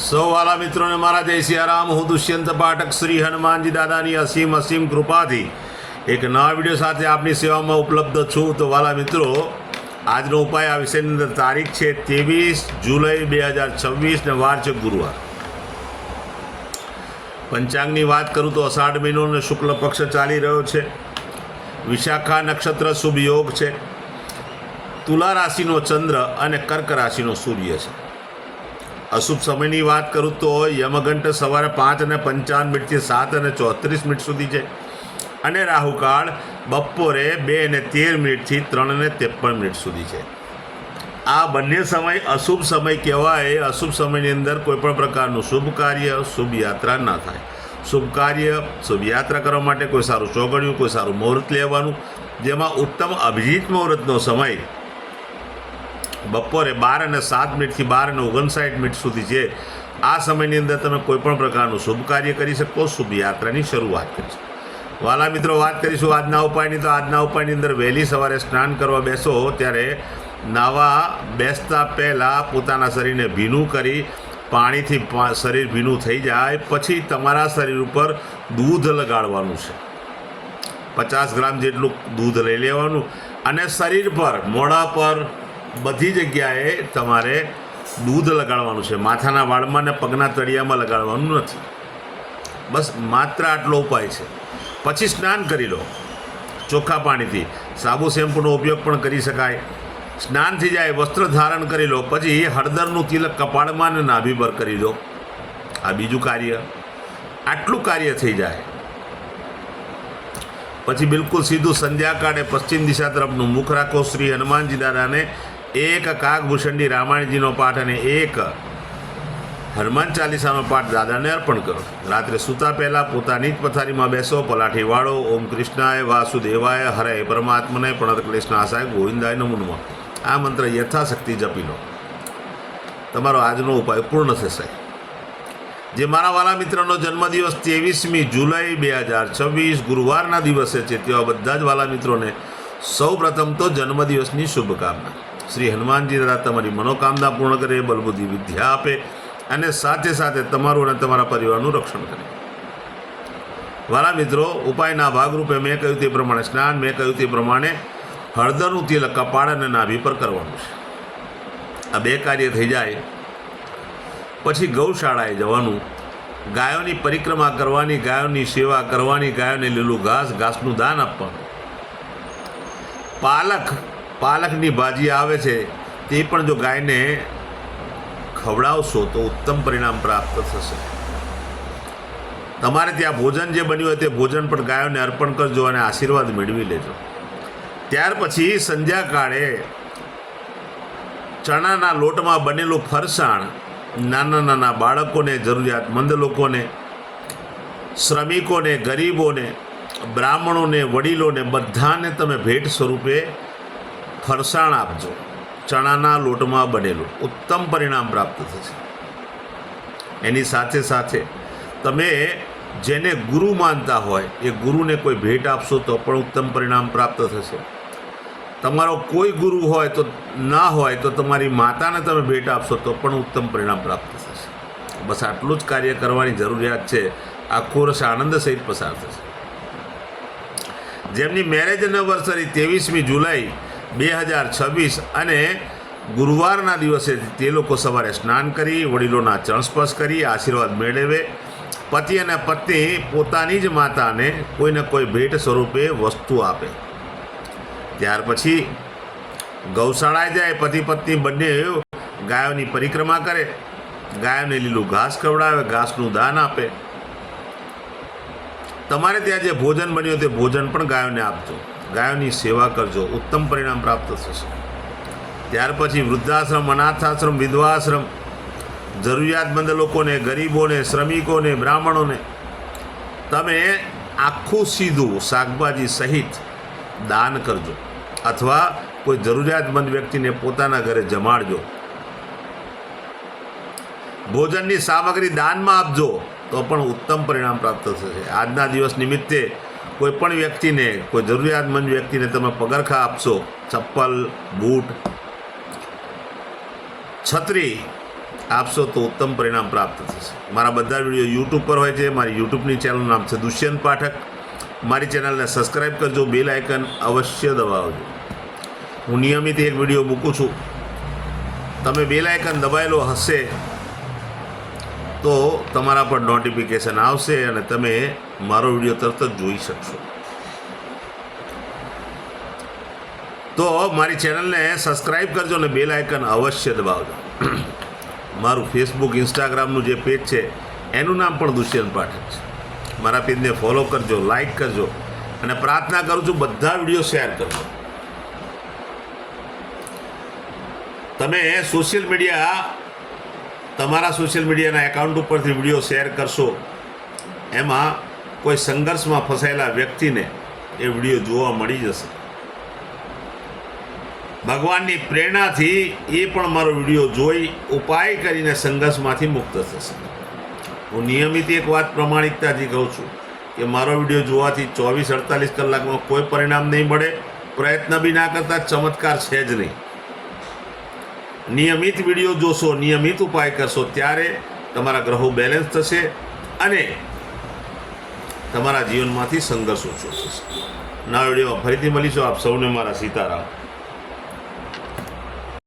સૌ વાલા મિત્રોને મારા જય સિયારામ. હું દુષ્યંત પાઠક શ્રી હનુમાનજી દાદાની અસીમ અસીમ કૃપાથી એક નવા વિડીયો સાથે આપની સેવામાં ઉપલબ્ધ છું. તો વાલા મિત્રો, આજનો ઉપાય આ વિષયની અંદર તારીખ છે 23 જુલાઈ 2026 ને વાર છે ગુરુવાર. પંચાંગની વાત કરું તો અષાઢ મહિનો અને શુક્લ પક્ષ ચાલી રહ્યો છે. વિશાખા નક્ષત્ર શુભ યોગ છે. તુલા રાશિનો ચંદ્ર અને કર્ક રાશિનો સૂર્ય છે. અશુભ સમયની વાત કરું તો યમઘંટ સવારે 5:55 7:34 સુધી છે અને રાહુકાળ બપોરે 2:13 3:53 સુધી છે. આ બંને સમય અશુભ સમય કહેવાય. અશુભ સમયની અંદર કોઈપણ પ્રકારનું શુભ કાર્ય, શુભ યાત્રા ના થાય. શુભ કાર્ય, શુભ યાત્રા કરવા માટે કોઈ સારું ચોગડિયું, કોઈ સારું મુહૂર્ત લેવાનું, જેમાં ઉત્તમ અભિજીત મુહૂર્તનો સમય બપોરે 12:07 થી 12:59 સુધી છે. આ સમયની અંદર તમે કોઈપણ પ્રકારનું શુભ કાર્ય કરી શકો, શુભ યાત્રાની શરૂઆત કરી શકો. વાલા મિત્રો, વાત કરીશું આજના ઉપાયની. તો આજના ઉપાયની અંદર વહેલી સવારે સ્નાન કરવા બેસો ત્યારે નાવા બેસતા પહેલાં પોતાના શરીરને ભીનું કરી પાણીથી શરીર ભીનું થઈ જાય પછી તમારા શરીર ઉપર દૂધ લગાડવાનું છે. 50 ગ્રામ જેટલું દૂધ લઈ લેવાનું અને શરીર પર, મોઢા પર, બધી જગ્યાએ તમારે દૂધ લગાડવાનું છે. માથાના વાળમાં ને પગના તળિયામાં લગાડવાનું નથી. બસ માત્ર આટલો ઉપાય છે. પછી સ્નાન કરી લો ચોખ્ખા પાણીથી. સાબુ શેમ્પૂનો ઉપયોગ પણ કરી શકાય. સ્નાન થઈ જાય, વસ્ત્ર ધારણ કરી લો, પછી હળદરનું તિલક કપાળમાં ને નાભી પર કરી દો. આ બીજું કાર્ય. આટલું કાર્ય થઈ જાય પછી બિલકુલ સીધું સંધ્યાકાળે પશ્ચિમ દિશા તરફનું મુખ રાખો. શ્રી હનુમાનજી દાદાને એક કાગભૂષણની રામાયણજીનો પાઠ અને એક હનુમાન ચાલીસાનો પાઠ દાદાને અર્પણ કરો. રાત્રે સૂતા પહેલાં પોતાની જ પથારીમાં બેસો, પલાઠી વાળો. ઓમ કૃષ્ણાય વાસુદેવાય હરે પરમાત્મને પ્રણત ક્લેશનાશાય ગોવિંદાય નમો નમઃ. આ મંત્ર યથાશક્તિ જપી લો. તમારો આજનો ઉપાય પૂર્ણ થશે. જે મારા વાલા મિત્રનો જન્મદિવસ 23મી જુલાઈ 2026 ગુરુવારના દિવસે છે, તેવા બધા જ વાલા મિત્રોને સૌ પ્રથમ તો જન્મદિવસની શુભકામના. શ્રી હનુમાનજી દાદા તમારી મનોકામના પૂર્ણ કરે, બલબુદ્ધિ વિદ્યા આપે અને સાથે સાથે તમારું અને તમારા પરિવારનું રક્ષણ કરે. વાલા મિત્રો, ઉપાયના ભાગરૂપે મેં કહ્યું તે પ્રમાણે સ્નાન, મેં કહ્યું તે પ્રમાણે હળદરનું તિલક કપાળ અને નાભી પર કરવાનું છે. આ બે કાર્ય થઈ જાય પછી ગૌશાળાએ જવાનું, ગાયોની પરિક્રમા કરવાની, ગાયોની સેવા કરવાની, ગાયોને લીલું ઘાસનું દાન આપવાનું. પાલકની ભાજી આવે છે તે પણ જો ગાયને ખવડાવશો તો ઉત્તમ પરિણામ પ્રાપ્ત થશે. તમારે ત્યાં ભોજન જે બન્યું હોય તે ભોજન પણ ગાયોને અર્પણ કરજો અને આશીર્વાદ મેળવી લેજો. ત્યાર પછી સંધ્યાકાળે ચણાના લોટમાં બનેલું ફરસાણ નાના નાના બાળકોને, જરૂરિયાતમંદ લોકોને, શ્રમિકોને, ગરીબોને, બ્રાહ્મણોને, વડીલોને બધાને તમે ભેટ સ્વરૂપે ફરસાણ આપજો. ચણાના લોટમાં બનેલું ઉત્તમ પરિણામ પ્રાપ્ત થશે. એની સાથે સાથે તમે જેને ગુરુ માનતા હોય એ ગુરુને કોઈ ભેટ આપશો તો પણ ઉત્તમ પરિણામ પ્રાપ્ત થશે. તમારો કોઈ ગુરુ હોય તો ના હોય તો તમારી માતાને તમે ભેટ આપશો તો પણ ઉત્તમ પરિણામ પ્રાપ્ત થશે. બસ આટલું જ કાર્ય કરવાની જરૂરિયાત છે. આખો વર્ષ આનંદ સહિત પસાર થશે. જેમની મેરેજ એનિવર્સરી 23મી જુલાઈ 2026 અને ગુરુવારના દિવસે તે લોકો સવારે સ્નાન કરી વડીલોના ચરણસ્પર્શ કરી આશીર્વાદ મેળવે. પતિ અને પત્ની પોતાની જ માતાને કોઈને કોઈ ભેટ સ્વરૂપે વસ્તુ આપે. ત્યાર પછી ગૌશાળાએ જાય, પતિ પત્ની બંને ગાયોની પરિક્રમા કરે, ગાયોને લીલું ઘાસ ખવડાવે, ઘાસનું દાન આપે. તમારે ત્યાં જે ભોજન બન્યું તે ભોજન પણ ગાયોને આપજો. ગાયોની સેવા કરજો, ઉત્તમ પરિણામ પ્રાપ્ત થશે. ત્યાર પછી વૃદ્ધાશ્રમ, અનાથાશ્રમ, વિધવાશ્રમ, જરૂરિયાતમંદ લોકોને, ગરીબોને, શ્રમિકોને, બ્રાહ્મણોને તમે આખું સીધું શાકભાજી સહિત દાન કરજો અથવા કોઈ જરૂરિયાતમંદ વ્યક્તિને પોતાના ઘરે જમાડજો. ભોજનની સામગ્રી દાનમાં આપજો તો પણ ઉત્તમ પરિણામ પ્રાપ્ત થશે. આજના દિવસ નિમિત્તે કોઈ પણ વ્યક્તિને, કોઈ જરૂરિયાતમંદ વ્યક્તિને તમે પગરખા આપશો, ચપ્પલ, બૂટ, છત્રી આપશો તો ઉત્તમ પરિણામ પ્રાપ્ત થશે. મારા બધા વિડીયો યુટ્યુબ પર હોય છે. મારી યુટ્યુબની ચેનલનું નામ છે દુષ્યંત પાઠક. મારી ચેનલને સબસ્ક્રાઈબ કરજો, બેલ આઇકન અવશ્ય દબાવજો. હું નિયમિત એક વિડીયો મૂકું છું. તમે બેલ આઇકન દબાવેલો હશે તો તમારા પર નોટિફિકેશન આવશે અને તમે મારો વિડીયો તરત જ જોઈ શકશો. તો મારી ચેનલને સબસ્ક્રાઈબ કરજો અને બેલ આઇકન અવશ્ય દબાવજો. મારું ફેસબુક ઇન્સ્ટાગ્રામનું જે પેજ છે એનું નામ પણ દુષ્યંત પાઠક છે. મારા પેજને ફોલો કરજો, લાઈક કરજો અને પ્રાર્થના કરું છું બધા વિડીયો શેર કરજો. તમે તમારા સોશિયલ મીડિયાના એકાઉન્ટ ઉપરથી વિડીયો શેર કરશો, એમાં કોઈ સંઘર્ષમાં ફસાયેલા વ્યક્તિને એ વિડીયો જોવા મળી જશે. ભગવાનની પ્રેરણાથી એ પણ મારો વિડીયો જોઈ ઉપાય કરીને સંઘર્ષમાંથી મુક્ત થશે. હું નિયમિત એક વાત પ્રમાણિકતાથી કહું છું કે મારો વિડીયો જોવાથી 24-48 કલાકમાં કોઈ પરિણામ નહીં મળે. પ્રયત્ન બી ના કરતા, ચમત્કાર છે જ નહીં. નિયમિત વિડીયો જોશો, નિયમિત ઉપાય કરશો, ત્યારે તમારા ગ્રહો બેલેન્સ થશે અને તમારા જીવનમાંથી સંઘર્ષ ઓછો થશે. નવા વિડીયોમાં ફરીથી મળીશું. આપ સૌને મારા સીતારામ.